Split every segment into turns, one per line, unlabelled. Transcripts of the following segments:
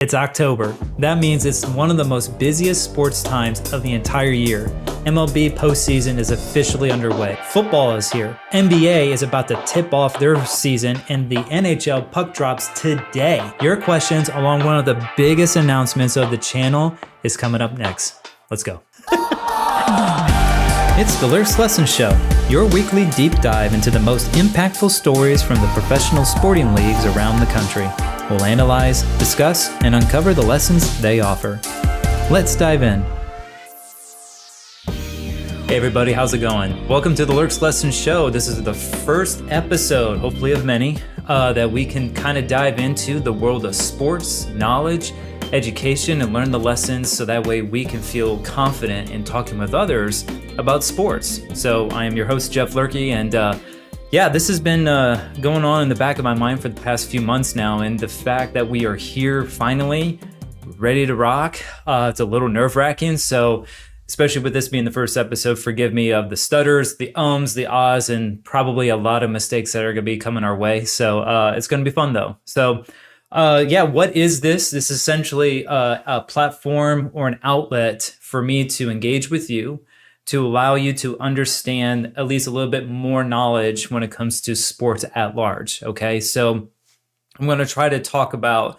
It's October. That means it's one of the most busiest sports times of the entire year. MLB postseason is officially underway. Football is here. NBA is about to tip off their season, and the NHL puck drops today. Your questions, along one of the biggest announcements of the channel, is coming up next. Let's go. It's the Lurks Lessons Show, your weekly deep dive into the most impactful stories from the professional sporting leagues around the country. We'll analyze, discuss, and uncover the lessons they offer. Let's dive in. Hey everybody, how's it going? Welcome to the Lurks Lessons Show. This is the first episode, hopefully of many, that we can kind of dive into the world of sports, knowledge, education, and learn the lessons so that way we can feel confident in talking with others about sports. So I am your host, Jeff Loehrke, and this has been going on in the back of my mind for the past few months now, and the fact that we are here finally, ready to rock, it's a little nerve-wracking. So especially with this being the first episode, forgive me of the stutters, the ums, the ahs, and probably a lot of mistakes that are going to be coming our way. So it's going to be fun though. So what is this? This is essentially a platform or an outlet for me to engage with you, to allow you to understand at least a little bit more knowledge when it comes to sports at large. Okay, so I'm going to try to talk about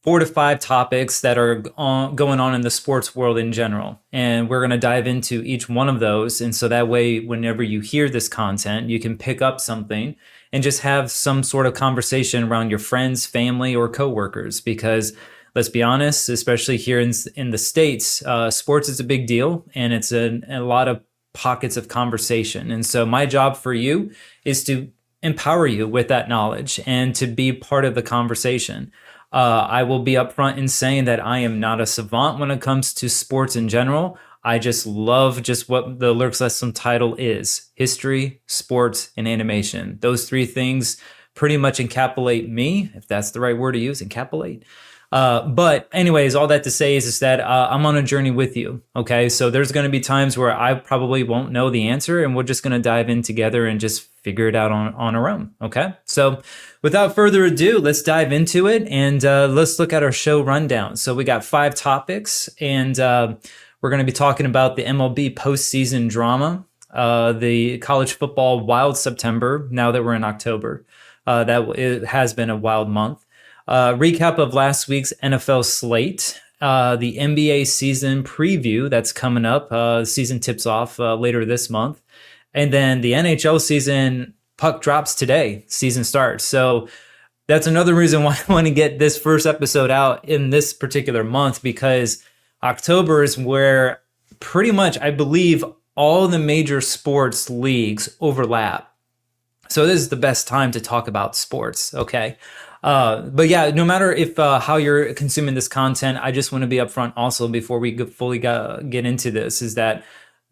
4 to 5 topics that are going on in the sports world in general. And we're going to dive into each one of those. And so that way, whenever you hear this content, you can pick up something and just have some sort of conversation around your friends, family, or coworkers. Because let's be honest, especially here in the States, sports is a big deal, and it's a lot of pockets of conversation. And so my job for you is to empower you with that knowledge and to be part of the conversation. I will be upfront in saying that I am not a savant when it comes to sports in general. I just love just what the Lurks Lesson title is: history, sports, and animation. Those 3 things pretty much encapsulate me, if that's the right word to use, encapsulate. But anyways, all that to say is that I'm on a journey with you. Okay, so there's going to be times where I probably won't know the answer, and we're just going to dive in together and just figure it out on our own. Okay, so without further ado, let's dive into it, and let's look at our show rundown. So we got 5 topics, and we're going to be talking about the MLB postseason drama, the college football wild September. Now that we're in October, it has been a wild month. Recap of last week's NFL slate, the NBA season preview that's coming up. Season tips off later this month. And then the NHL season puck drops today. Season starts. So that's another reason why I want to get this first episode out in this particular month, because October is where pretty much, I believe, all the major sports leagues overlap. So this is the best time to talk about sports, okay? But yeah, no matter if how you're consuming this content, I just want to be upfront also before we fully get into this, is that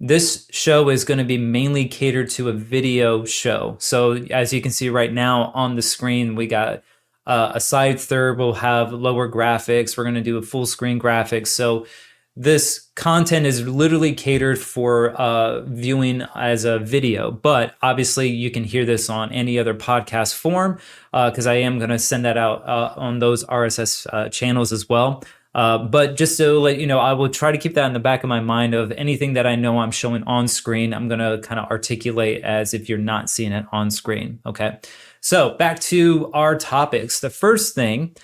this show is going to be mainly catered to a video show. So as you can see right now on the screen, we got a side third, we'll have lower graphics. We're going to do a full screen graphics. So this content is literally catered for viewing as a video, but obviously you can hear this on any other podcast form, because I am going to send that out on those RSS channels as well. But just to let you know, I will try to keep that in the back of my mind of anything that I know I'm showing on screen. I'm going to kind of articulate as if you're not seeing it on screen. Okay. So back to our topics. The first thing,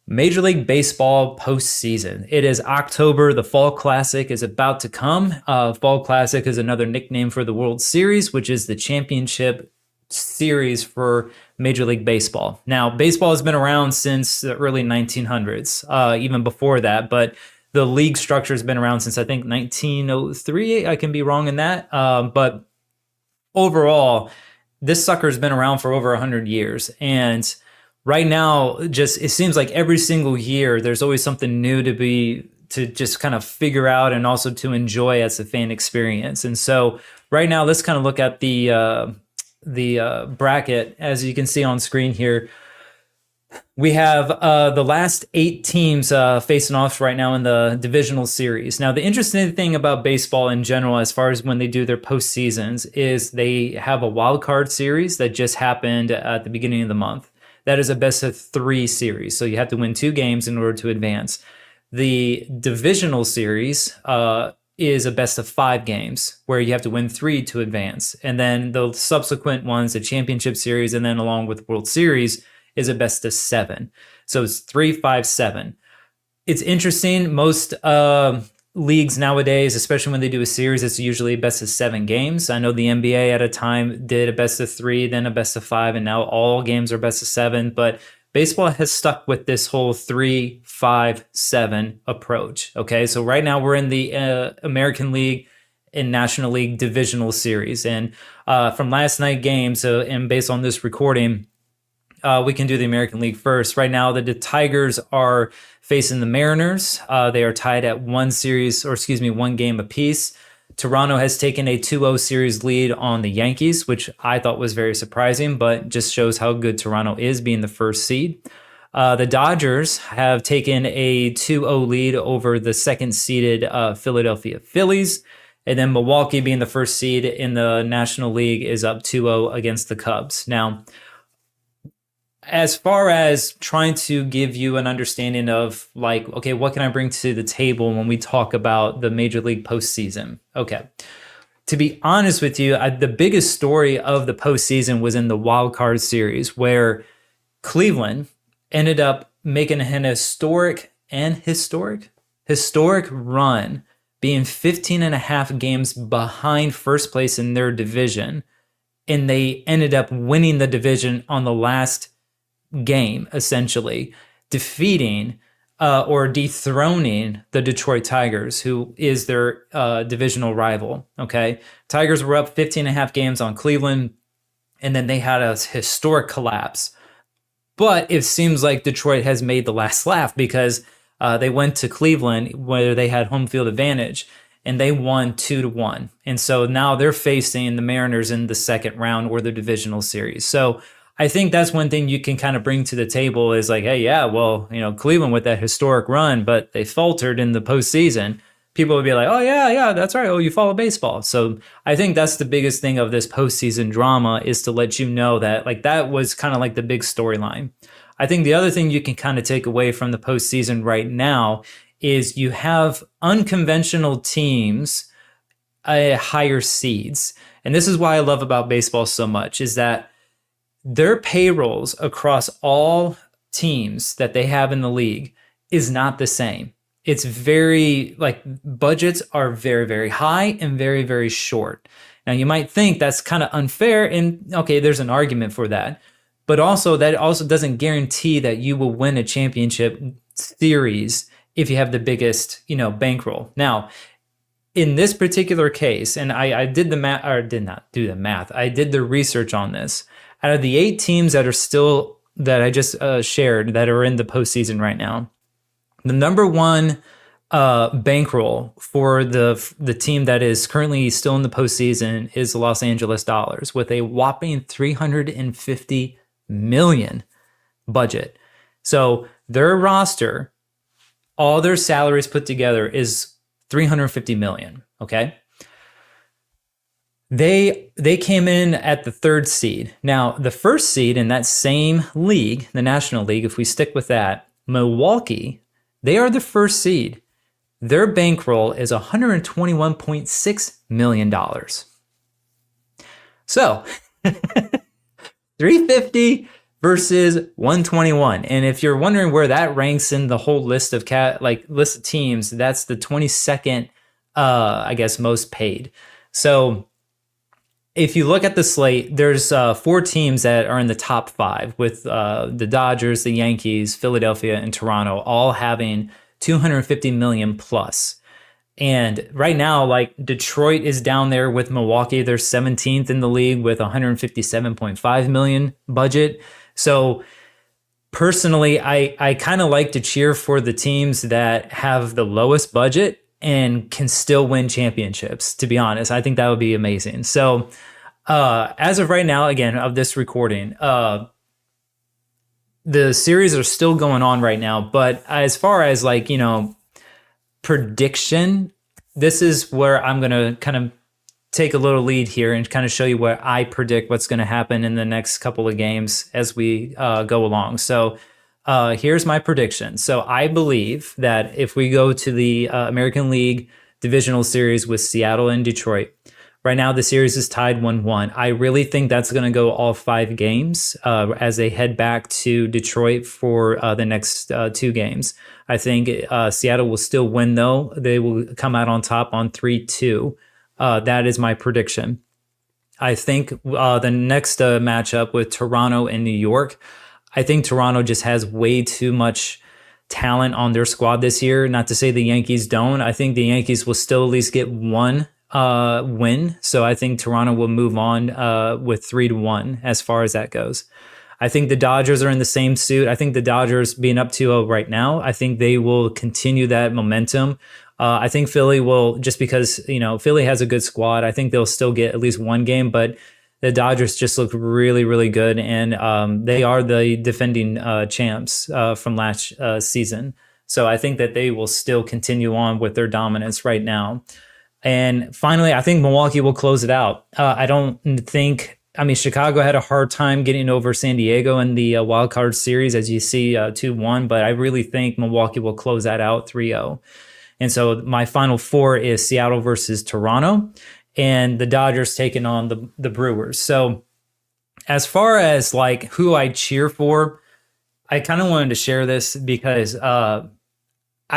Major League Baseball postseason. It is October. The Fall Classic is about to come. Fall Classic is another nickname for the World Series, which is the championship series for Major League Baseball. Now, baseball has been around since the early 1900s, even before that, but the league structure has been around since I think 1903. I can be wrong in that. But overall, this sucker has been around for over 100 years. And right now, just it seems like every single year, there's always something new to just kind of figure out and also to enjoy as a fan experience. And so right now, let's kind of look at the bracket. As you can see on screen here, we have the last 8 teams facing off right now in the divisional series. Now, the interesting thing about baseball in general, as far as when they do their postseasons, is they have a wild card series that just happened at the beginning of the month. that is a best of 3 series. So you have to win 2 games in order to advance. The divisional series is a best of 5 games where you have to win 3 to advance. And then the subsequent ones, the championship series, and then along with World Series, is a best of 7. So it's 3, 5, 7. It's interesting. Most leagues nowadays, especially when they do a series, it's usually a best of 7 games. I know the NBA at a time did a best of 3, then a best of 5, and now all games are best of 7. But baseball has stuck with this whole 3, 5, 7 approach. Okay, so right now we're in the American League and National League divisional series. And from last night games, and based on this recording, we can do the American League first. Right now, the Tigers are facing the Mariners. They are tied at 1 game apiece. Toronto has taken a 2-0 series lead on the Yankees, which I thought was very surprising, but just shows how good Toronto is being the first seed. The Dodgers have taken a 2-0 lead over the second-seeded Philadelphia Phillies. And then Milwaukee, being the first seed in the National League, is up 2-0 against the Cubs. Now, as far as trying to give you an understanding of like, okay, what can I bring to the table when we talk about the Major League postseason? Okay. To be honest with you, the biggest story of the postseason was in the wild card series where Cleveland ended up making an historic run, being 15 and a half games behind first place in their division. And they ended up winning the division on the last game, essentially defeating or dethroning the Detroit Tigers, who is their divisional rival. Okay, Tigers were up 15 and a half games on Cleveland, and then they had a historic collapse. But it seems like Detroit has made the last laugh because they went to Cleveland where they had home field advantage, and they won 2-1. And so now they're facing the Mariners in the second round or the divisional series. So I think that's one thing you can kind of bring to the table is like, hey, yeah, well, Cleveland with that historic run, but they faltered in the postseason. People would be like, oh, yeah, that's right. Oh, you follow baseball. So I think that's the biggest thing of this postseason drama is to let you know that like that was kind of like the big storyline. I think the other thing you can kind of take away from the postseason right now is you have unconventional teams, higher seeds. And this is why I love about baseball so much is that their payrolls across all teams that they have in the league is not the same. It's very, like, budgets are very, very high and very, very short. Now, you might think that's kind of unfair, and okay, there's an argument for that. But also, that also doesn't guarantee that you will win a championship series if you have the biggest, bankroll. Now, in this particular case, and I did the math, or did not do the math, I did the research on this. Out of the 8 teams that I just shared that are in the postseason right now, the number one bankroll for the team that is currently still in the postseason is the Los Angeles Dollars with a whopping $350 million budget. So their roster, all their salaries put together is $350 million. Okay. They came in at the 3rd seed. Now, the 1st seed in that same league, the National League, if we stick with that, Milwaukee, they are the 1st seed. Their bankroll is $121.6 million. So, 350 versus 121. And if you're wondering where that ranks in the whole list of list of teams, that's the 22nd, most paid. So, if you look at the slate, there's 4 teams that are in the top 5 with the Dodgers, the Yankees, Philadelphia, and Toronto all having $250 million plus. And right now, like Detroit is down there with Milwaukee. They're 17th in the league with $157.5 million budget. So personally, I kind of like to cheer for the teams that have the lowest budget and can still win championships, to be honest. I think that would be amazing. So as of right now, again, of this recording, the series are still going on right now. But as far as prediction, this is where I'm going to kind of take a little lead here and kind of show you what I predict what's going to happen in the next couple of games as we go along. So here's my prediction. So I believe that if we go to the American League Divisional Series with Seattle and Detroit, right now the series is tied 1-1. I really think that's going to go all 5 games as they head back to Detroit for the next 2 games. I think Seattle will still win, though. They will come out on top on 3-2. That is my prediction. I think the next matchup with Toronto and New York, I think Toronto just has way too much talent on their squad this year. Not to say the Yankees don't. I think the Yankees will still at least get one win. So I think Toronto will move on with 3-1 as far as that goes. I think the Dodgers are in the same suit. I think the Dodgers being up 2-0 right now, I think they will continue that momentum. I think Philly will, just because, Philly has a good squad, I think they'll still get at least one game, but the Dodgers just look really, really good, and they are the defending champs from last season. So I think that they will still continue on with their dominance right now. And finally, I think Milwaukee will close it out. Chicago had a hard time getting over San Diego in the wild card series, as you see 2-1, but I really think Milwaukee will close that out 3-0. And so my final 4 is Seattle versus Toronto, and the Dodgers taking on the Brewers. So as far as like who I cheer for, I kind of wanted to share this because I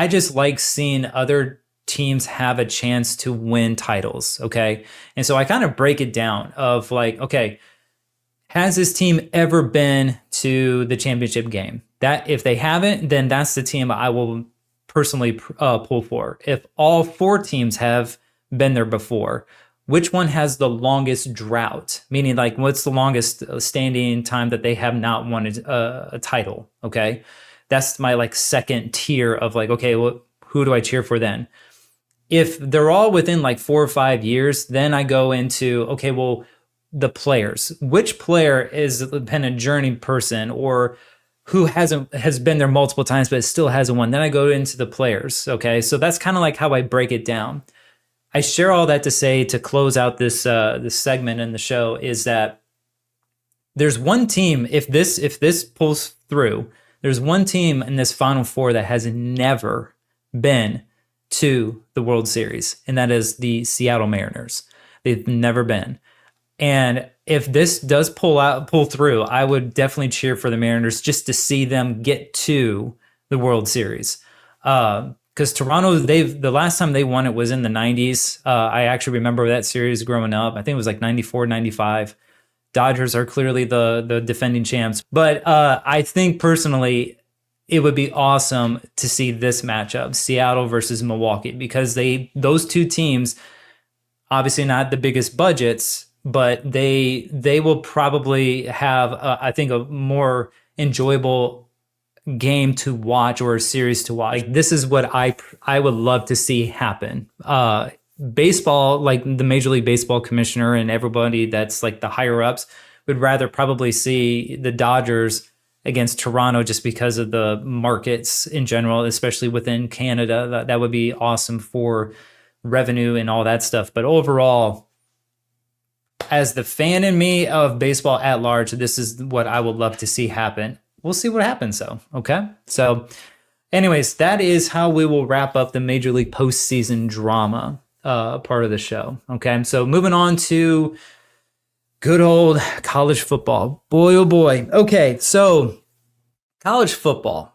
just like seeing other teams have a chance to win titles, okay? And so I kind of break it down of like, okay, has this team ever been to the championship game? That if they haven't, then that's the team I will personally pull for. If all 4 teams have been there before, which one has the longest drought? Meaning, like, what's the longest standing time that they have not won a title? Okay, that's my like second tier of like, okay, well, who do I cheer for then? If they're all within like 4 or 5 years, then I go into, okay, well, the players. Which player is been a journey person or who has been there multiple times but still hasn't won? Then I go into the players. Okay, so that's kind of like how I break it down. I share all that to say, to close out this segment in the show, is that there's one team, if this pulls through, there's one team in this Final Four that has never been to the World Series, and that is the Seattle Mariners. They've never been. And if this does pull through, I would definitely cheer for the Mariners just to see them get to the World Series. Because Toronto, the last time they won it was in the 90s. I actually remember that series growing up. I think it was like 94, 95. Dodgers are clearly the defending champs. But I think personally, it would be awesome to see this matchup, Seattle versus Milwaukee, because those two teams, obviously not the biggest budgets, but they will probably have, I think, a more enjoyable game to watch or a series to watch. Like, this is what I would love to see happen. Baseball, like the Major League Baseball commissioner and everybody that's like the higher ups, would rather probably see the Dodgers against Toronto just because of the markets in general, especially within Canada. That would be awesome for revenue and all that stuff. But overall, as the fan in me of baseball at large, this is what I would love to see happen. We'll see what happens, though. Okay. So anyways, that is how we will wrap up the Major League postseason drama part of the show. Okay. So moving on to good old college football. Boy, oh boy. Okay. So college football,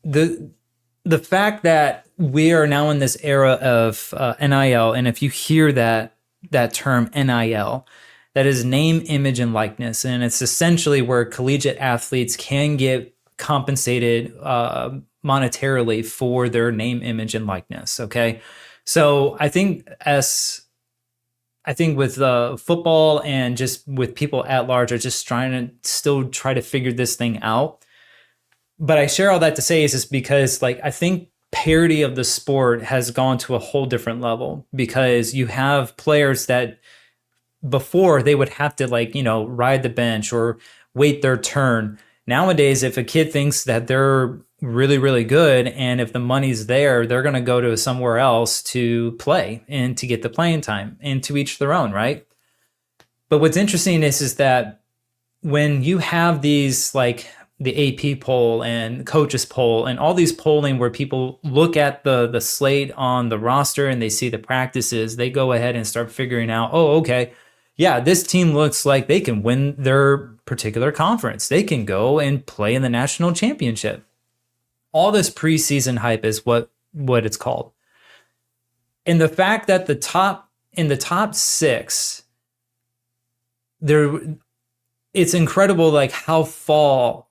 the fact that we are now in this era of NIL, and if you hear that term NIL, that is name, image, and likeness. And it's essentially where collegiate athletes can get compensated monetarily for their name, image, and likeness. Okay. So I think with football and just with people at large are just trying to still try to figure this thing out. But I share all that to say is just because, like, I think parity of the sport has gone to a whole different level, because you have players that before they would have to, like, ride the bench or wait their turn. Nowadays, if a kid thinks that they're really, really good. And if the money's there, they're going to go to somewhere else to play and to get the playing time, and to each their own, right? But what's interesting is that when you have these like the AP poll and coaches poll and all these polling where people look at the slate on the roster and they see the practices, they go ahead and start figuring out, oh, okay, yeah, this team looks like they can win their particular conference. They can go and play in the national championship. All this preseason hype is what it's called. And the fact that in the top 6, it's incredible like how far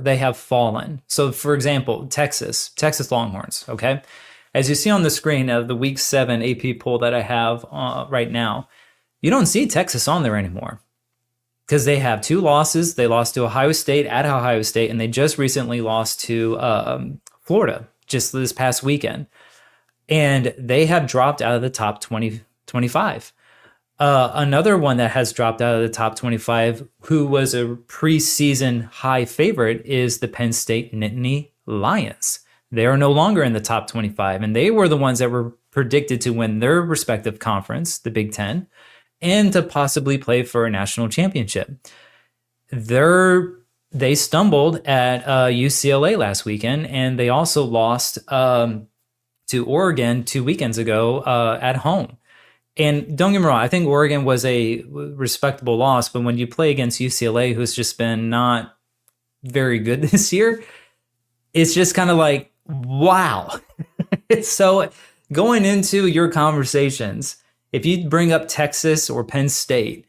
they have fallen. So for example, Texas Longhorns, okay? As you see on the screen of the week 7 AP poll that I have right now, you don't see Texas on there anymore because they have 2 losses. They lost to Ohio State at Ohio State, and they just recently lost to Florida just this past weekend. And they have dropped out of the top 25. Another one that has dropped out of the top 25, who was a preseason high favorite, is the Penn State Nittany Lions. They are no longer in the top 25, and they were the ones that were predicted to win their respective conference, the Big Ten, and to possibly play for a national championship. They stumbled at UCLA last weekend, and they also lost to Oregon 2 weekends ago at home. And don't get me wrong, I think Oregon was a respectable loss, but when you play against UCLA, who's just been not very good this year, it's just kind of like, wow. So going into your conversations, if you bring up Texas or Penn State,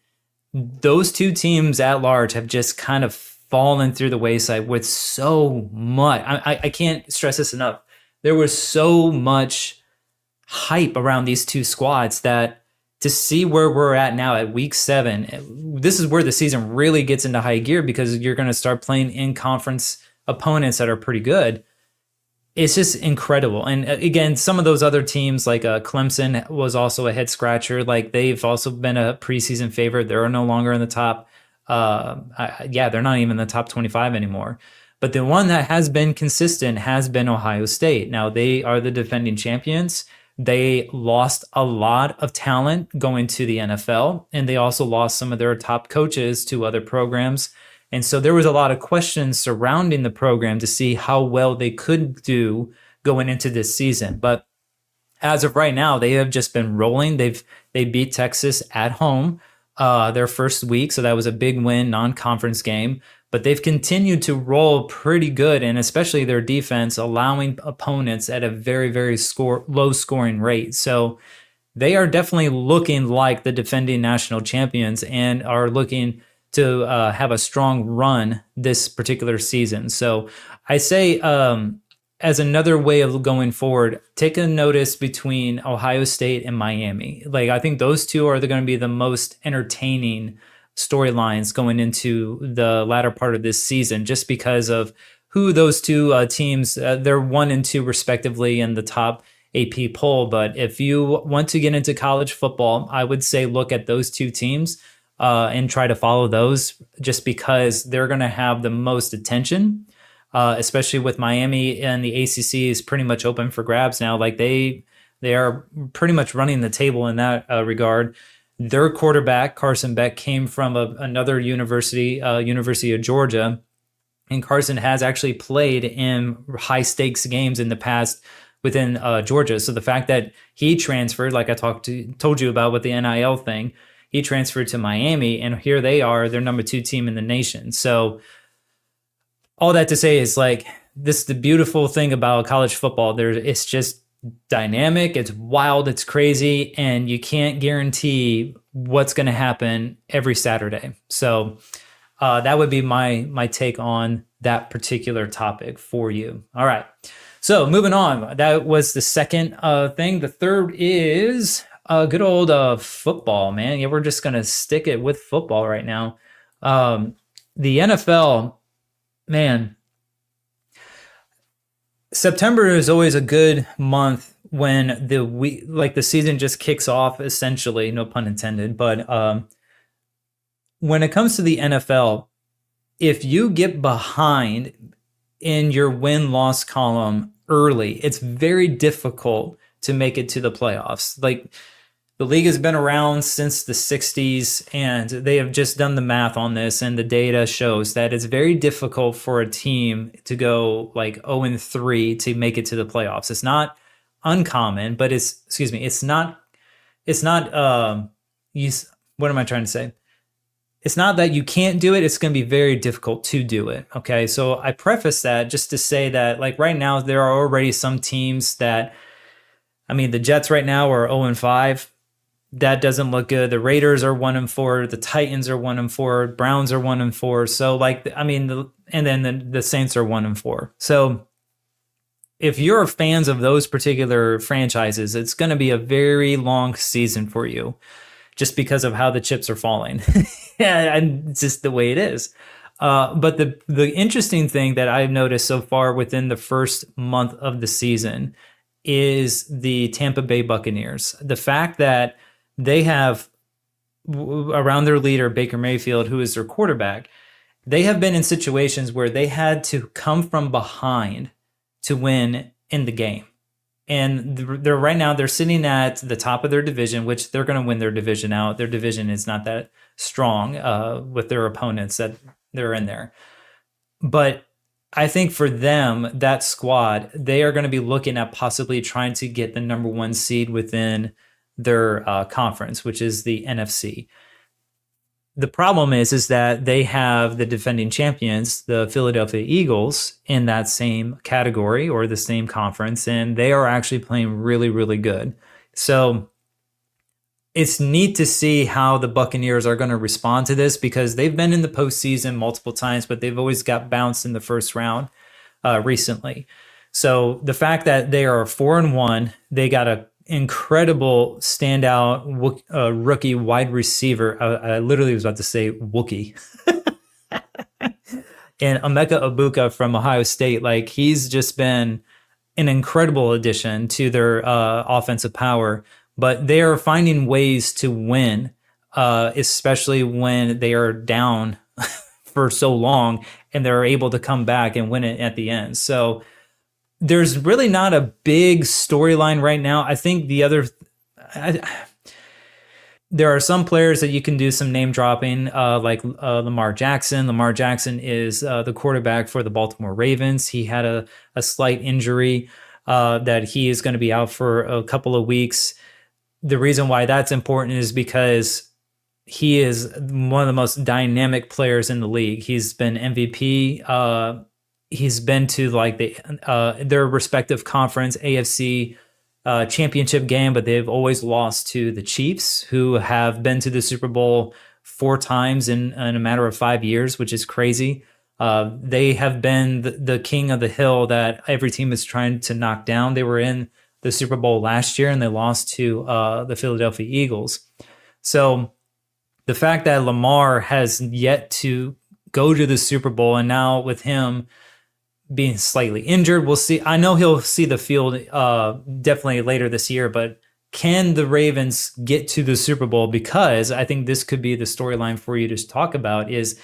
those 2 teams at large have just kind of fallen through the wayside with so much. I can't stress this enough. There was so much hype around these 2 squads that to see where we're at now at week 7, this is where the season really gets into high gear because you're going to start playing in conference opponents that are pretty good. It's just incredible. And again, some of those other teams like Clemson was also a head scratcher. Like they've also been a preseason favorite. They're no longer in the top. They're not even in the top 25 anymore. But the one that has been consistent has been Ohio State. Now they are the defending champions. They lost a lot of talent going to the NFL, and they also lost some of their top coaches to other programs. And so there was a lot of questions surrounding the program to see how well they could do going into this season. But as of right now, they have just been rolling. They beat Texas at home their first week, so that was a big win, non-conference game. But they've continued to roll pretty good, and especially their defense, allowing opponents at a very, very low scoring rate. So they are definitely looking like the defending national champions and are looking to have a strong run this particular season. So I say as another way of going forward, take a notice between Ohio State and Miami. Like I think those 2 are going to be the most entertaining storylines going into the latter part of this season, just because of who those 2 teams, they're 1 and 2 respectively in the top AP poll. But if you want to get into college football, I would say look at those 2 teams and try to follow those, just because they're going to have the most attention, especially with Miami, and the ACC is pretty much open for grabs now. Like they are pretty much running the table in that regard. Their quarterback, Carson Beck, came from another university, University of Georgia, and Carson has actually played in high-stakes games in the past within Georgia. So the fact that he transferred, like I told you about with the NIL thing, he transferred to Miami, and here they are, they're number 2 team in the nation. So all that to say is like this, the beautiful thing about college football, it's just dynamic, it's wild, it's crazy, and you can't guarantee what's going to happen every Saturday. So that would be my take on that particular topic for you. All right. So moving on, that was the second thing. The third is good old football, man. Yeah, we're just going to stick it with football right now. The NFL, man, September is always a good month when the season just kicks off, essentially, no pun intended. But when it comes to the NFL, if you get behind in your win-loss column early, it's very difficult to make it to the playoffs. Like, the league has been around since the 60s, and they have just done the math on this, and the data shows that it's very difficult for a team to go like 0-3 to make it to the playoffs. It's not uncommon, but it's not, what am I trying to say? It's not that you can't do it. It's going to be very difficult to do it. Okay. So I preface that just to say that, like, right now, there are already some teams that, I mean, the Jets right now are 0-5. That doesn't look good. The Raiders are 1-4. The Titans are 1-4. Browns are 1-4. So, like, I mean, and then the Saints are 1-4. So if you're fans of those particular franchises, it's going to be a very long season for you, just because of how the chips are falling. And it's just the way it is. But the interesting thing that I've noticed so far within the first month of the season is the Tampa Bay Buccaneers. The fact that they have, around their leader, Baker Mayfield, who is their quarterback, they have been in situations where they had to come from behind to win in the game. And they're right now, they're sitting at the top of their division, which they're going to win their division out. Their division is not that strong with their opponents that they're in there. But I think for them, that squad, they are going to be looking at possibly trying to get the number one seed within their conference, which is the NFC. The problem is that they have the defending champions, the Philadelphia Eagles, in that same category or the same conference, and they are actually playing really, really good. So it's neat to see how the Buccaneers are going to respond to this, because they've been in the postseason multiple times, but they've always got bounced in the first round recently. So the fact that they are 4-1, they got a incredible standout rookie wide receiver. I literally was about to say Wookie. And Emeka Egbuka from Ohio State, like, he's just been an incredible addition to their offensive power. But they are finding ways to win, especially when they are down for so long, and they're able to come back and win it at the end. So there's really not a big storyline right now. I think there are some players that you can do some name dropping, like Lamar Jackson. Lamar Jackson is the quarterback for the Baltimore Ravens. He had a slight injury that he is going to be out for a couple of weeks. The reason why that's important is because he is one of the most dynamic players in the league. He's been MVP. He's been to like their respective conference AFC championship game, but they've always lost to the Chiefs, who have been to the Super Bowl 4 times in a matter of 5 years, which is crazy. They have been the king of the hill that every team is trying to knock down. They were in the Super Bowl last year, and they lost to the Philadelphia Eagles. So the fact that Lamar has yet to go to the Super Bowl, and now with him being slightly injured, we'll see. I know he'll see the field definitely later this year, but can the Ravens get to the Super Bowl? Because I think this could be the storyline for you to talk about, is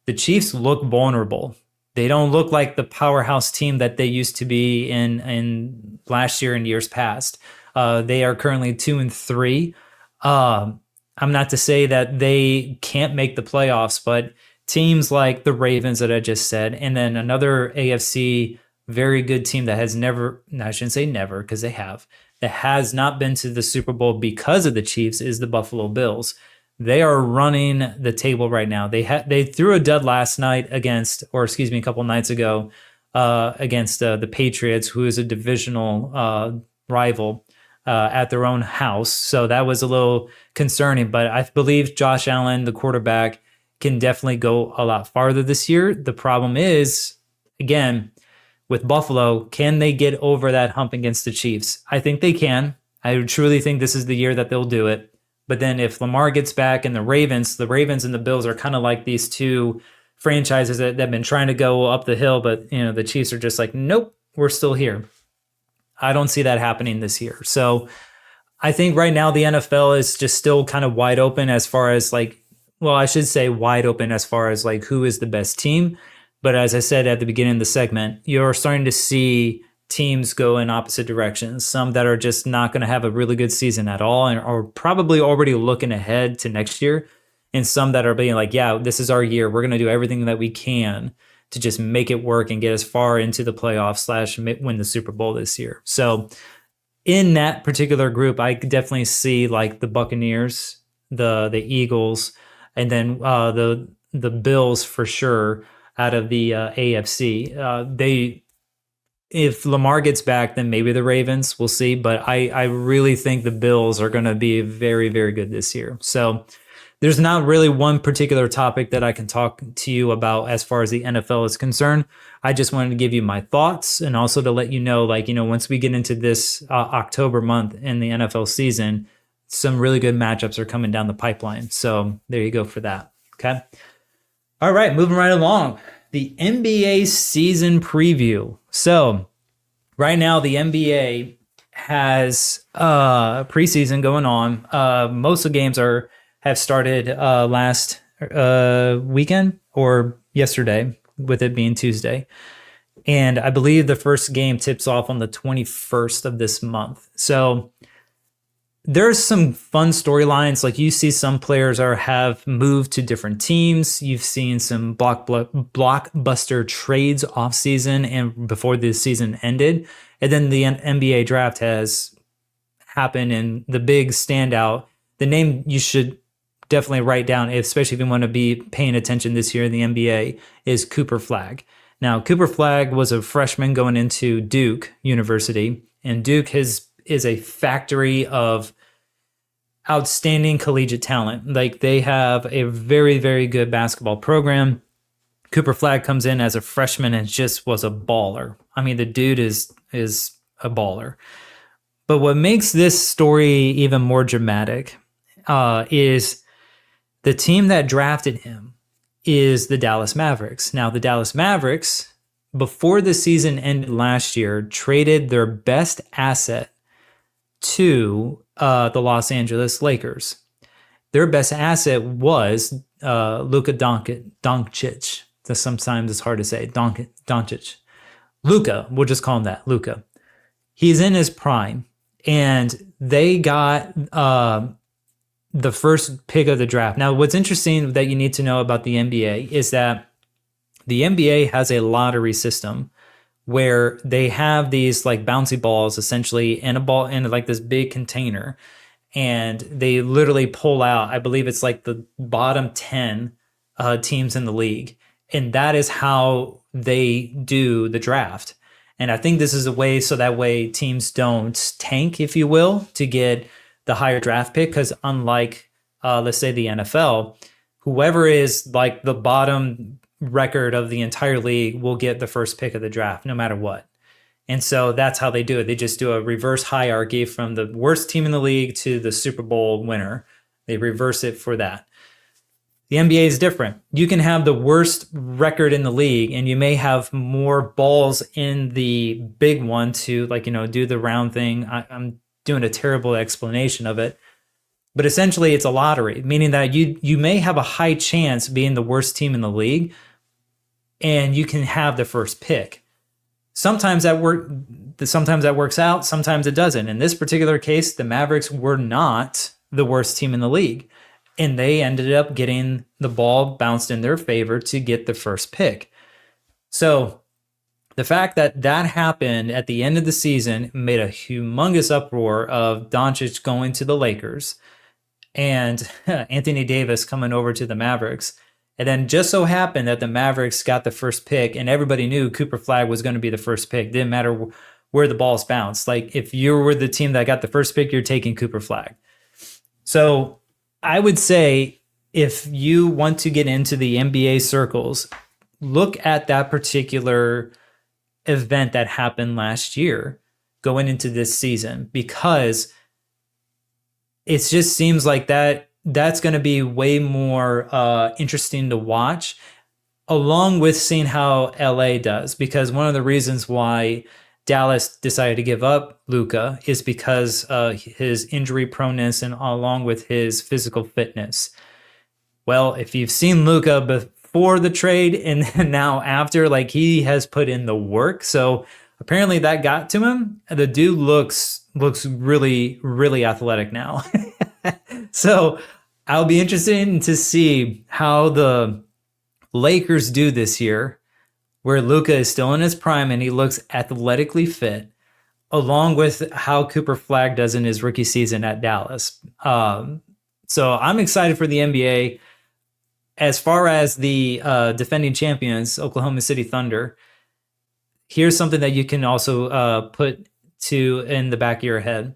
the Chiefs look vulnerable. They don't look like the powerhouse team that they used to be in last year and years past. They are currently 2-3. I'm not to say that they can't make the playoffs, but teams like the Ravens that I just said, and then another AFC very good team that has never, no, I shouldn't say never, because they have, that has not been to the Super Bowl because of the Chiefs, is the Buffalo Bills. They are running the table right now. They threw a dud last night against, or excuse me, a couple nights ago against the Patriots, who is a divisional rival at their own house. So that was a little concerning, but I believe Josh Allen, the quarterback, can definitely go a lot farther this year. The problem is, again, with Buffalo, can they get over that hump against the Chiefs? I think they can. I truly think this is the year that they'll do it. But then if Lamar gets back and the Ravens and the Bills are kind of like these two franchises that have been trying to go up the hill, but the Chiefs are just like, nope, we're still here. I don't see that happening this year. So I think right now the NFL is just still kind of wide open as far as wide open as far as who is the best team. But as I said at the beginning of the segment, you're starting to see teams go in opposite directions. Some that are just not going to have a really good season at all and are probably already looking ahead to next year. And some that are being like, yeah, this is our year. We're going to do everything that we can to just make it work and get as far into the playoffs / win the Super Bowl this year. So in that particular group, I could definitely see like the Buccaneers, the Eagles, and then the Bills for sure out of the AFC. If Lamar gets back, then maybe the Ravens. We'll see. But I really think the Bills are going to be very, very good this year. So there's not really one particular topic that I can talk to you about as far as the NFL is concerned. I just wanted to give you my thoughts and also to let you know, once we get into this October month in the NFL season, some really good matchups are coming down the pipeline. So there you go for that. Okay. All right, moving right along. The NBA season preview. So right now the NBA has preseason going on. Most of the games have started last weekend or yesterday, with it being Tuesday. And I believe the first game tips off on the 21st of this month. So there's some fun storylines. Like you see some players have moved to different teams. You've seen some blockbuster trades off season and before the season ended. And then the NBA draft has happened, and the big standout, the name you should definitely write down, especially if you want to be paying attention this year in the NBA, is Cooper Flagg. Now, Cooper Flagg was a freshman going into Duke University, and Duke is a factory of outstanding collegiate talent. Like, they have a very, very good basketball program. Cooper Flagg comes in as a freshman and just was a baller. I mean, the dude is a baller. But what makes this story even more dramatic is the team that drafted him is the Dallas Mavericks. Now, the Dallas Mavericks, before the season ended last year, traded their best asset to the Los Angeles Lakers. Their best asset was Luka Doncic. Sometimes it's hard to say. Doncic. Luka, we'll just call him that, Luka. He's in his prime, and they got the first pick of the draft. Now, what's interesting that you need to know about the NBA is that the NBA has a lottery system where they have these like bouncy balls essentially in like this big container, and they literally pull out, I believe it's like the bottom 10 teams in the league. And that is how they do the draft. And I think this is a way so that way teams don't tank, if you will, to get the higher draft pick, because unlike, let's say, the NFL, whoever is like the bottom record of the entire league will get the first pick of the draft, no matter what. And so that's how they do it. They just do a reverse hierarchy from the worst team in the league to the Super Bowl winner. They reverse it for that. The NBA is different. You can have the worst record in the league, and you may have more balls in the big one to, do the round thing. I'm doing a terrible explanation of it, but essentially it's a lottery, meaning that you may have a high chance being the worst team in the league, and you can have the first pick. Sometimes that works out, sometimes it doesn't. In this particular case, the Mavericks were not the worst team in the league, and they ended up getting the ball bounced in their favor to get the first pick. So the fact that happened at the end of the season made a humongous uproar of Doncic going to the Lakers and Anthony Davis coming over to the Mavericks. And then just so happened that the Mavericks got the first pick, and everybody knew Cooper Flagg was going to be the first pick. Didn't matter where the balls bounced. Like, if you were the team that got the first pick, you're taking Cooper Flagg. So I would say if you want to get into the NBA circles, look at that particular event that happened last year going into this season, because it just seems like that's going to be way more interesting to watch, along with seeing how LA does. Because one of the reasons why Dallas decided to give up Luka is because his injury proneness and along with his physical fitness. Well, if you've seen Luka before the trade and then now after. Like, he has put in the work. So apparently that got to him. The dude looks really, really athletic now. So I'll be interested to see how the Lakers do this year, where Luka is still in his prime and he looks athletically fit, along with how Cooper Flagg does in his rookie season at Dallas. So I'm excited for the NBA. As far as the defending champions, Oklahoma City Thunder, here's something that you can also put in the back of your head.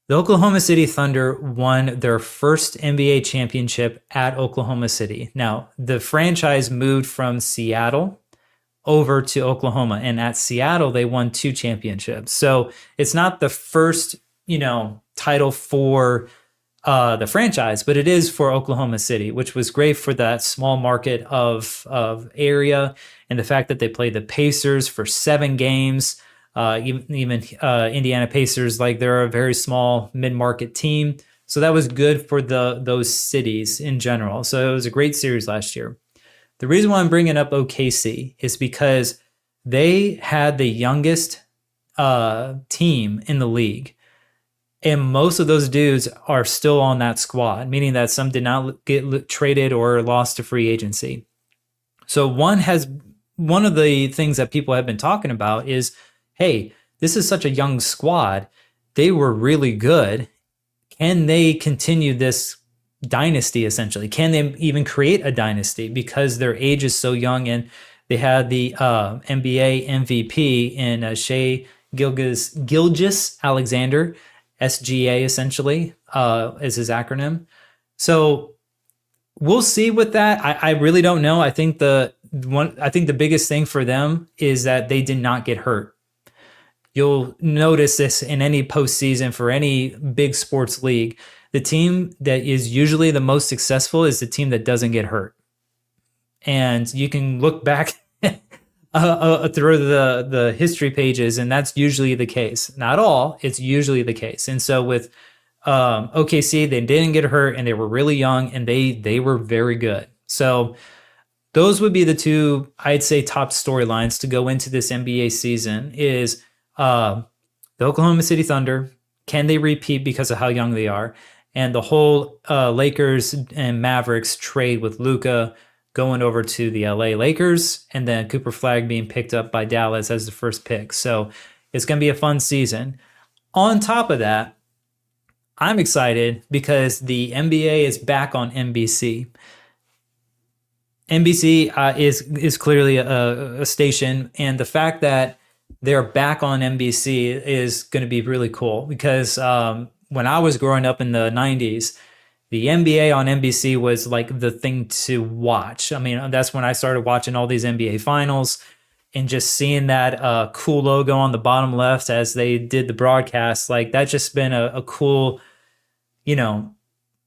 The Oklahoma City Thunder won their first NBA championship at Oklahoma City. Now, the franchise moved from Seattle over to Oklahoma, and at Seattle, they won 2 championships. So it's not the first, title for the franchise, but it is for Oklahoma City, which was great for that small market of area, and the fact that they played the Pacers for 7 games. Even Indiana Pacers, like, they're a very small mid-market team. So that was good for those cities in general. So it was a great series last year. The reason why I'm bringing up OKC is because they had the youngest team in the league. And most of those dudes are still on that squad, meaning that some did not get traded or lost to free agency. So one of the things that people have been talking about is, hey, this is such a young squad. They were really good. Can they continue this dynasty, essentially? Can they even create a dynasty? Because their age is so young, and they had the NBA MVP in Shai Gilgeous-Alexander, SGA, essentially, is his acronym. So we'll see with that. I really don't know. I think the biggest thing for them is that they did not get hurt. You'll notice this in any postseason for any big sports league. The team that is usually the most successful is the team that doesn't get hurt. And you can look back through the history pages, and that's usually the case. Not all, it's usually the case. And so with OKC, they didn't get hurt, and they were really young, and they were very good. So those would be the 2, I'd say, top storylines to go into this NBA season is the Oklahoma City Thunder. Can they repeat because of how young they are? And the whole Lakers and Mavericks trade with Luka going over to the LA Lakers, and then Cooper Flagg being picked up by Dallas as the first pick. So it's going to be a fun season. On top of that, I'm excited because the NBA is back on NBC. NBC is clearly a station, and the fact that they're back on NBC is going to be really cool because when I was growing up in the 90s, the NBA on NBC was like the thing to watch. I mean, that's when I started watching all these NBA finals and just seeing that cool logo on the bottom left as they did the broadcast. Like, that's just been a cool,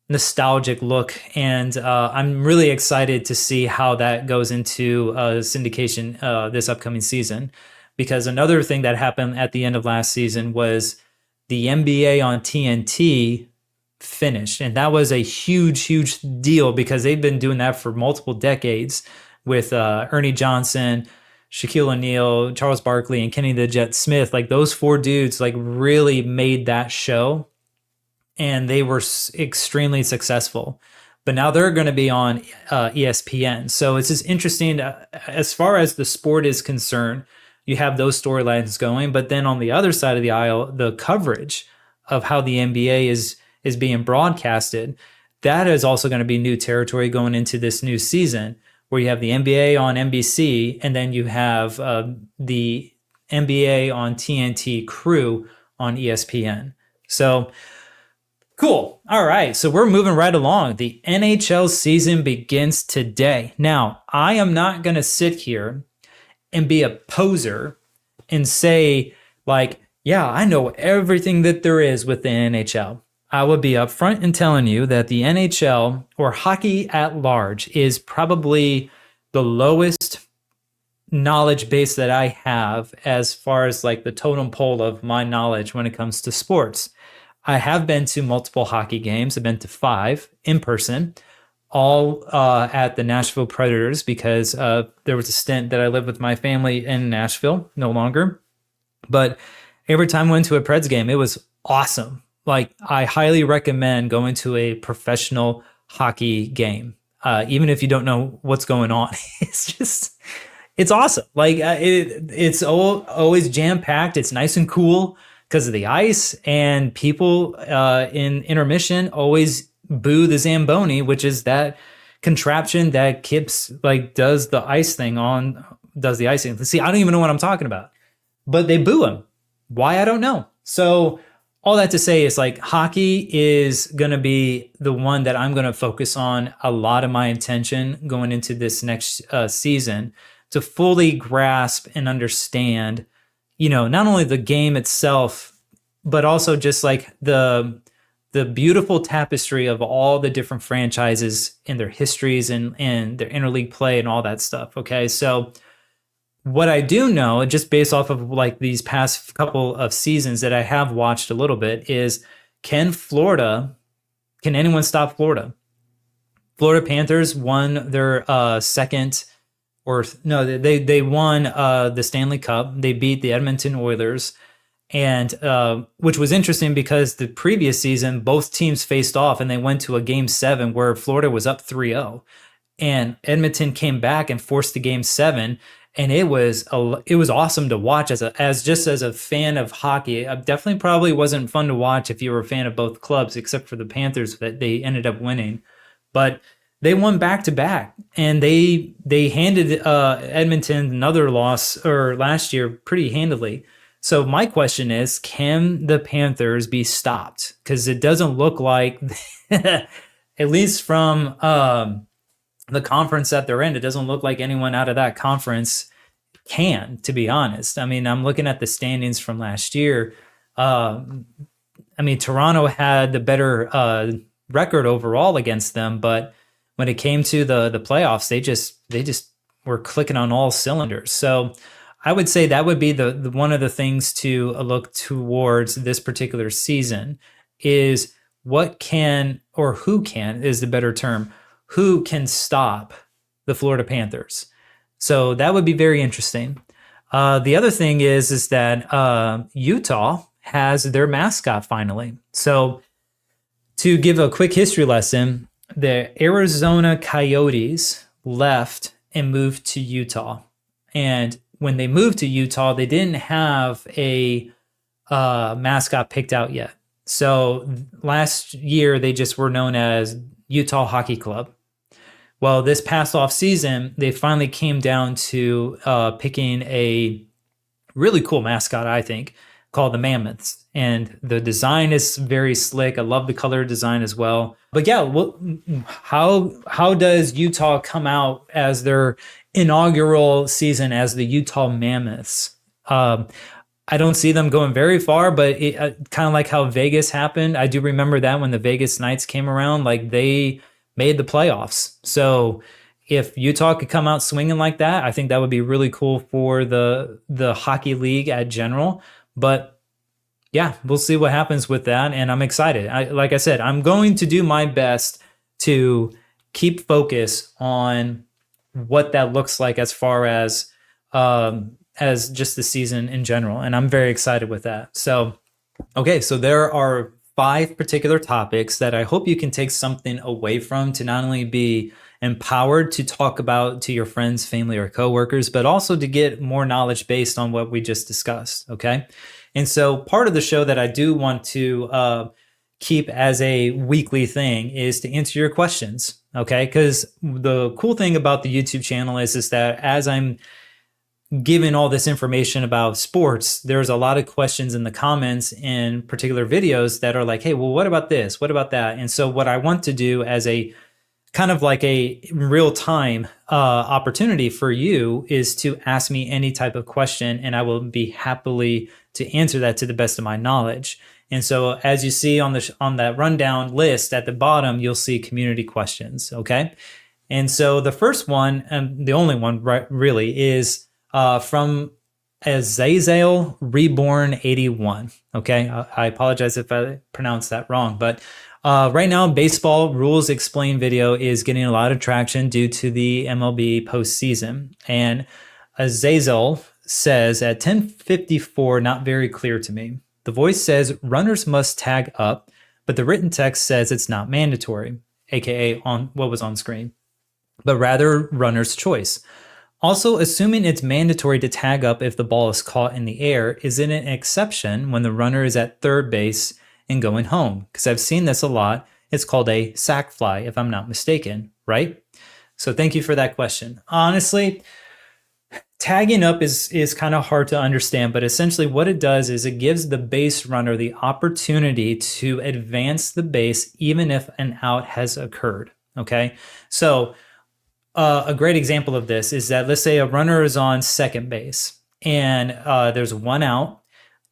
nostalgic look. And I'm really excited to see how that goes into syndication this upcoming season. Because another thing that happened at the end of last season was the NBA on TNT finished. And that was a huge, huge deal because they've been doing that for multiple decades with Ernie Johnson, Shaquille O'Neal, Charles Barkley, and Kenny the Jet Smith. Like, those 4 dudes really made that show, and they were extremely successful. But now they're going to be on ESPN. So it's just interesting as far as the sport is concerned. You have those storylines going, but then on the other side of the aisle, the coverage of how the NBA is being broadcasted, that is also going to be new territory going into this new season, where you have the NBA on NBC, and then you have the NBA on TNT crew on ESPN. So cool. All right. So we're moving right along. The NHL season begins today. Now, I am not going to sit here and be a poser and say, yeah, I know everything that there is with the NHL. I would be upfront in telling you that the NHL, or hockey at large, is probably the lowest knowledge base that I have as far as the totem pole of my knowledge when it comes to sports. I have been to multiple hockey games. I've been to 5 in person. all at the Nashville Predators because there was a stint that I lived with my family in Nashville, no longer. But every time I went to a Preds game, it was awesome. Like, I highly recommend going to a professional hockey game, even if you don't know what's going on. It's awesome. Like, it's always jam-packed. It's nice and cool because of the ice, and people in intermission always boo the Zamboni, which is that contraption that keeps, like, does the icing. See, I don't even know what I'm talking about, but they boo him. Why? I don't know. So all that to say is, like, hockey is going to be the one that I'm going to focus on a lot of my attention going into this next season, to fully grasp and understand, not only the game itself, but also just like the beautiful tapestry of all the different franchises and their histories and their interleague play and all that stuff. Okay. So what I do know, just based off of like these past couple of seasons that I have watched a little bit, is can anyone stop Florida? Florida Panthers won their they won the Stanley Cup. They beat the Edmonton Oilers, and which was interesting because the previous season, both teams faced off and they went to a game 7 where Florida was up 3-0, and Edmonton came back and forced the game 7. And it was awesome to watch as a fan of hockey. It definitely probably wasn't fun to watch if you were a fan of both clubs, except for the Panthers that they ended up winning. But they won back-to-back, and they handed Edmonton another loss last year pretty handily. So my question is, can the Panthers be stopped? Because it doesn't look like, at least from the conference that they're in, it doesn't look like anyone out of that conference can, to be honest. I mean, I'm looking at the standings from last year. Toronto had the better record overall against them, but when it came to the playoffs, they just were clicking on all cylinders. So I would say that would be the one of the things to look towards this particular season is who can is the better term, who can stop the Florida Panthers. So that would be very interesting. The other thing is that Utah has their mascot finally. So to give a quick history lesson, the Arizona Coyotes left and moved to Utah. And when they moved to Utah, they didn't have a mascot picked out yet. So last year, they just were known as Utah Hockey Club. Well, this past off season, they finally came down to picking a really cool mascot, I think, called the Mammoths. And the design is very slick. I love the color design as well. But yeah, how does Utah come out as their inaugural season as the Utah Mammoths? I don't see them going very far, but kind of like how Vegas happened. I do remember that when the Vegas Knights came around, like they made the playoffs. So if Utah could come out swinging like that, I think that would be really cool for the hockey league at general. But yeah, we'll see what happens with that, and I'm excited. Like I said, I'm going to do my best to keep focus on what that looks like as far as just the season in general, and I'm very excited with that. So, okay, so there are 5 particular topics that I hope you can take something away from to not only be empowered to talk about to your friends, family, or coworkers, but also to get more knowledge based on what we just discussed, okay? And so part of the show that I do want to keep as a weekly thing is to answer your questions, okay? Because the cool thing about the YouTube channel is that as I'm giving all this information about sports, there's a lot of questions in the comments in particular videos that are like, hey, well, what about this? What about that? And so what I want to do as a kind of like a real-time opportunity for you is to ask me any type of question, and I will be happily to answer that to the best of my knowledge. And so as you see on that rundown list at the bottom, you'll see community questions, okay? And so the first one, and the only one really, is from Azazel Reborn 81, okay? I apologize if I pronounced that wrong, but Right now, baseball rules explain video is getting a lot of traction due to the MLB postseason. And Azazel says at 10:54, not very clear to me. The voice says runners must tag up, but the written text says it's not mandatory, aka on what was on screen, but rather runner's choice. Also, assuming it's mandatory to tag up if the ball is caught in the air, is it an exception when the runner is at third base and going home? Because I've seen this a lot. It's called a sac fly, if I'm not mistaken, right? So thank you for that question. Honestly, tagging up is kind of hard to understand, but essentially what it does is it gives the base runner the opportunity to advance the base even if an out has occurred, okay? So a great example of this is that let's say a runner is on second base and there's one out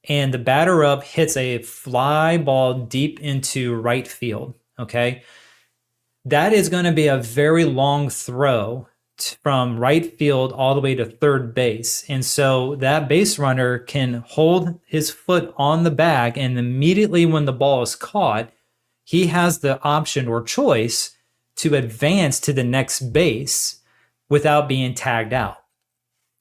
and the batter up hits a fly ball deep into right field, okay? That is going to be a very long throw from right field all the way to third base. And so that base runner can hold his foot on the bag, and immediately when the ball is caught, he has the option or choice to advance to the next base without being tagged out.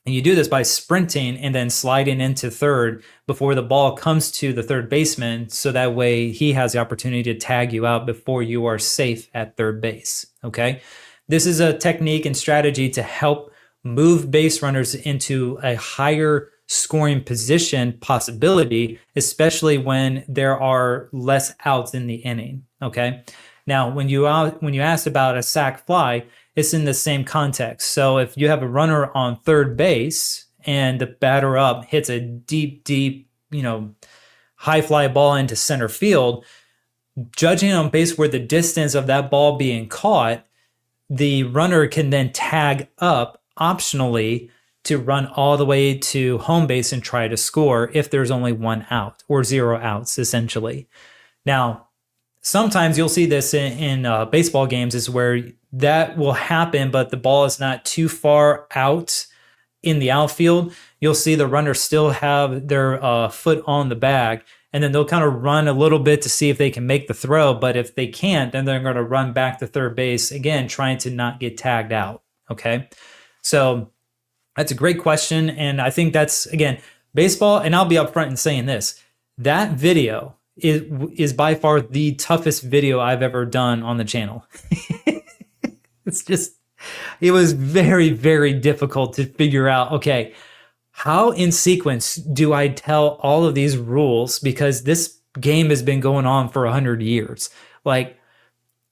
And you do this by sprinting and then sliding into third before the ball comes to the third baseman, so that way he has the opportunity to tag you out before you are safe at third base, okay? This is a technique and strategy to help move base runners into a higher scoring position possibility, especially when there are less outs in the inning, okay? Now, when you asked about a sac fly, it's in the same context. So if you have a runner on third base and the batter up hits a deep, high fly ball into center field, judging on base where the distance of that ball being caught, the runner can then tag up optionally to run all the way to home base and try to score if there's only one out or zero outs, essentially. Now, sometimes you'll see this in baseball games is where that will happen, but the ball is not too far out in the outfield. You'll see the runner still have their foot on the bag, and then they'll kind of run a little bit to see if they can make the throw. But if they can't, then they're going to run back to third base, again, trying to not get tagged out, okay? So that's a great question, and I think that's, again, baseball, and I'll be upfront in saying this, that video is by far the toughest video I've ever done on the channel. It was very, very difficult to figure out, okay, how in sequence do I tell all of these rules? Because this game has been going on for 100 years. Like,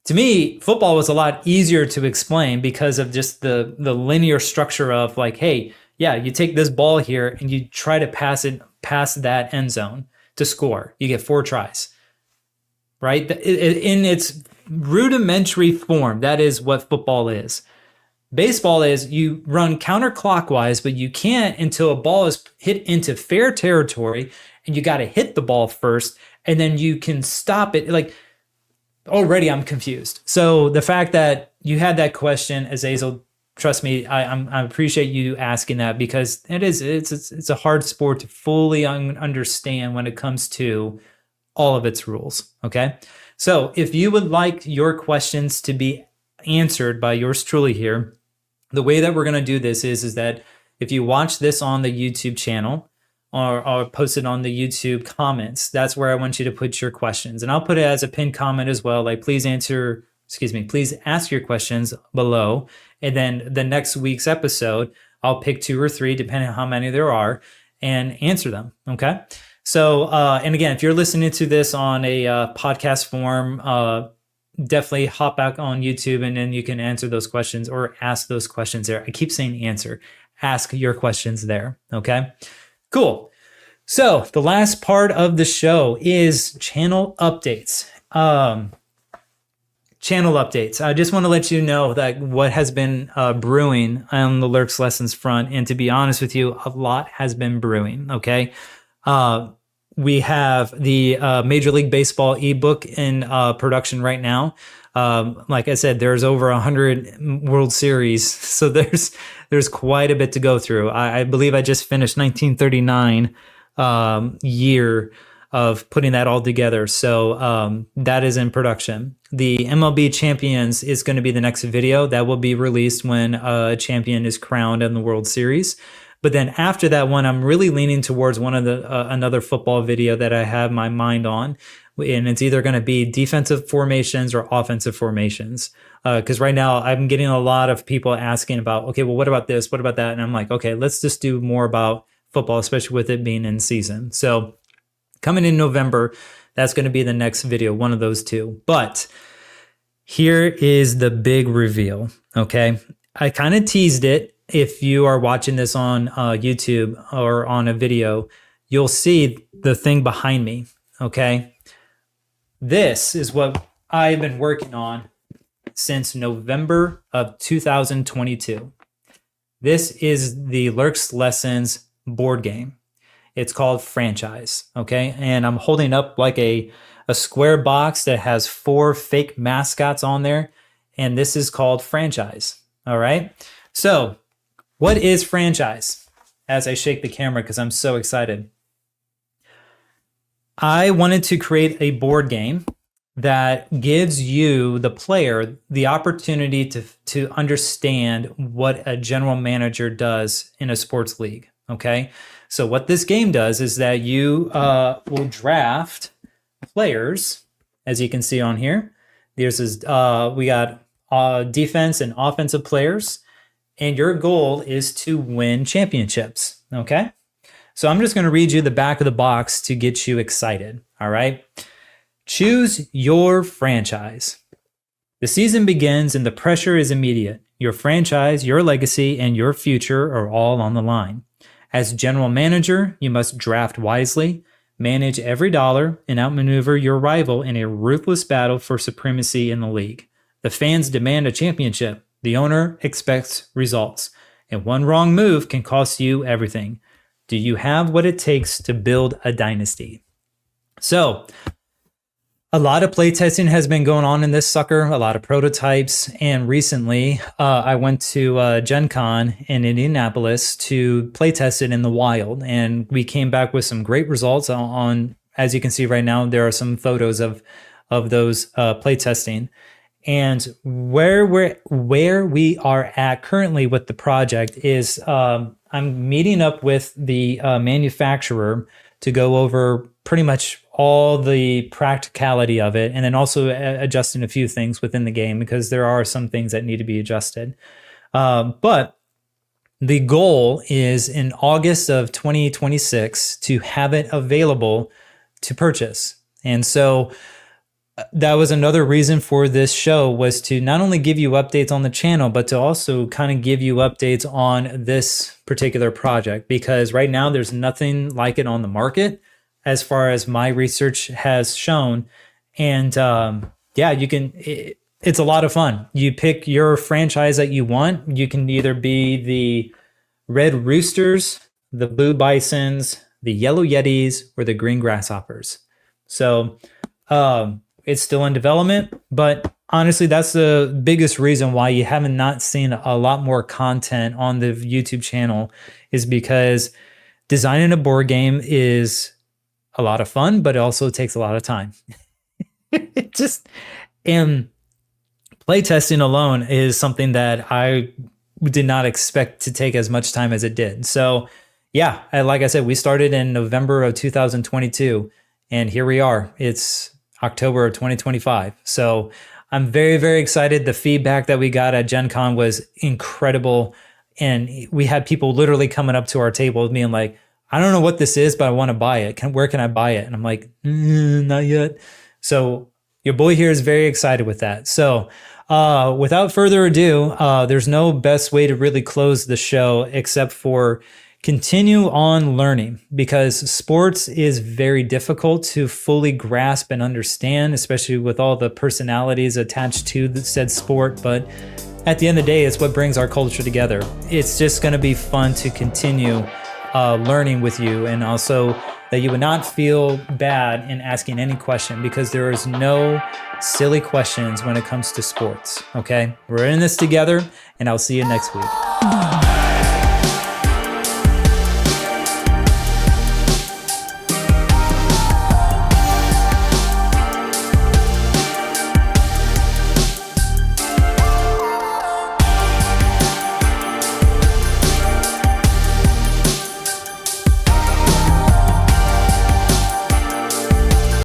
to me, football was a lot easier to explain because of just the linear structure of like, hey, yeah, you take this ball here and you try to pass it past that end zone to score. You get 4 tries, right? In its rudimentary form, that is what football is. Baseball is you run counterclockwise, but you can't until a ball is hit into fair territory, and you got to hit the ball first, and then you can stop it. Like, already I'm confused. So the fact that you had that question, Azazel, trust me, I appreciate you asking that, because it's a hard sport to fully understand when it comes to all of its rules, okay? So if you would like your questions to be answered by yours truly here, the way that we're going to do this is that if you watch this on the YouTube channel or post it on the YouTube comments, that's where I want you to put your questions. And I'll put it as a pinned comment as well, like please ask your questions below. And then the next week's episode, I'll pick 2 or 3, depending on how many there are, and answer them, okay? So, and again, if you're listening to this on a podcast form, definitely hop back on YouTube and then you can answer those questions or ask those questions there. I keep saying answer. Ask your questions there, okay? Cool. So the last part of the show is channel updates. Channel updates. I just want to let you know that what has been brewing on the Lurks Lessons front, and to be honest with you, a lot has been brewing, okay? We have the Major League Baseball ebook in production right now. Like I said, there's over 100 World Series, so there's quite a bit to go through. I believe I just finished 1939 year of putting that all together. So that is in production. The MLB Champions is going to be the next video that will be released when a champion is crowned in the World Series. But then after that one, I'm really leaning towards one of the another football video that I have my mind on. And it's either going to be defensive formations or offensive formations. Because right now I'm getting a lot of people asking about, okay, well, what about this? What about that? And I'm like, okay, let's just do more about football, especially with it being in season. So coming in November, that's going to be the next video, one of those two. But here is the big reveal, okay? I kind of teased it. If you are watching this on YouTube or on a video, you'll see the thing behind me, okay? This is what I've been working on since November of 2022. This is the Lurks Lessons board game. It's called FRANCHI, okay? And I'm holding up like a square box that has 4 fake mascots on there, and this is called FRANCHI, all right? So what is FRANCHI? As I shake the camera because I'm so excited. I wanted to create a board game that gives you, the player, the opportunity to understand what a general manager does in a sports league, okay? So what this game does is that you will draft players, as you can see on here. There's this, we got defense and offensive players, and your goal is to win championships, okay? So I'm just going to read you the back of the box to get you excited, all right? Choose your franchise. The season begins and the pressure is immediate. Your franchise, your legacy, and your future are all on the line. As general manager, you must draft wisely, manage every dollar, and outmaneuver your rival in a ruthless battle for supremacy in the league. The fans demand a championship. The owner expects results. And one wrong move can cost you everything. Do you have what it takes to build a dynasty? So, a lot of playtesting has been going on in this sucker, a lot of prototypes, and recently I went to Gen Con in Indianapolis to playtest it in the wild, and we came back with some great results on, as you can see right now, there are some photos of those playtesting. And where we are at currently with the project is I'm meeting up with the manufacturer to go over pretty much all the practicality of it, and then also adjusting a few things within the game because there are some things that need to be adjusted. But the goal is in August of 2026 to have it available to purchase. And so that was another reason for this show, was to not only give you updates on the channel, but to also kind of give you updates on this particular project, because right now there's nothing like it on the market as far as my research has shown. And yeah, you can, it's a lot of fun. You pick your franchise that you want. You can either be the Red Roosters, the Blue Bisons, the Yellow Yetis, or the Green Grasshoppers. So it's still in development, but honestly, that's the biggest reason why you haven't not seen a lot more content on the YouTube channel, is because designing a board game is a lot of fun, but it also takes a lot of time. It just, and playtesting alone is something that I did not expect to take as much time as it did. So yeah, like I said, we started in November of 2022, and here we are. It's October of 2025. So I'm very, very excited. The feedback that we got at Gen Con was incredible. And we had people literally coming up to our table being like, I don't know what this is, but I want to buy it. Where can I buy it? And I'm like, not yet. So your boy here is very excited with that. So without further ado, there's no best way to really close the show except for continue on learning, because sports is very difficult to fully grasp and understand, especially with all the personalities attached to said sport. But at the end of the day, it's what brings our culture together. It's just going to be fun to continue learning with you, and also that you would not feel bad in asking any question, because there is no silly questions when it comes to sports. Okay, we're in this together, and I'll see you next week.